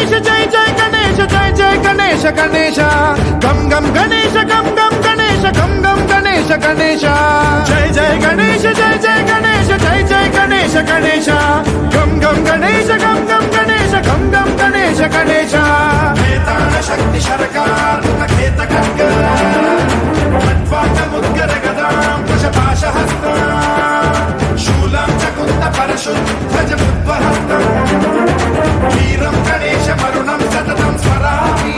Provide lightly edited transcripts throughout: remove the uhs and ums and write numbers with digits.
గణేశ జై జై గణేశ జై జై గణేశ గణేశ గం గం గణేశ గం గం గణేశ గం గం గణేశ గణేశ జై జై గణేశ జై జై గణేశ జై జై గణేశ గణేశ గం గం గణేశ గం గం గణేశ గం గం గణేశ గణేశ వేతాళ శక్తి శరకార్ ఖేత ఖడ్గ మధ్వాట ముద్గర గదాం కుశపాశ హస్త శూలం చకుంత పరశుద్ధ బుద్ధహస్త వీరం గణేశ మరుణం సతతం స్మరామి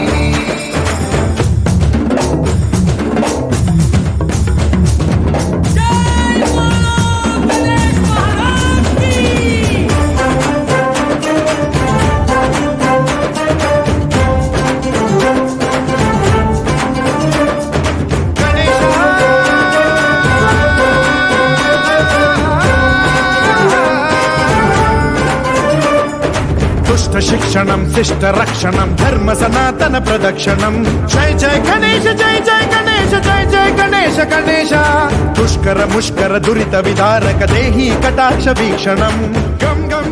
శిక్షణం శిష్ట రక్షణం ధర్మ సనాతన ప్రదక్షిణం జై జై గణేశ జై జై గణేశ జై జై గణేశ గణేశ దుష్కర ముష్కర దురిత విదారక దేహి కటాక్ష వీక్షణం గం గం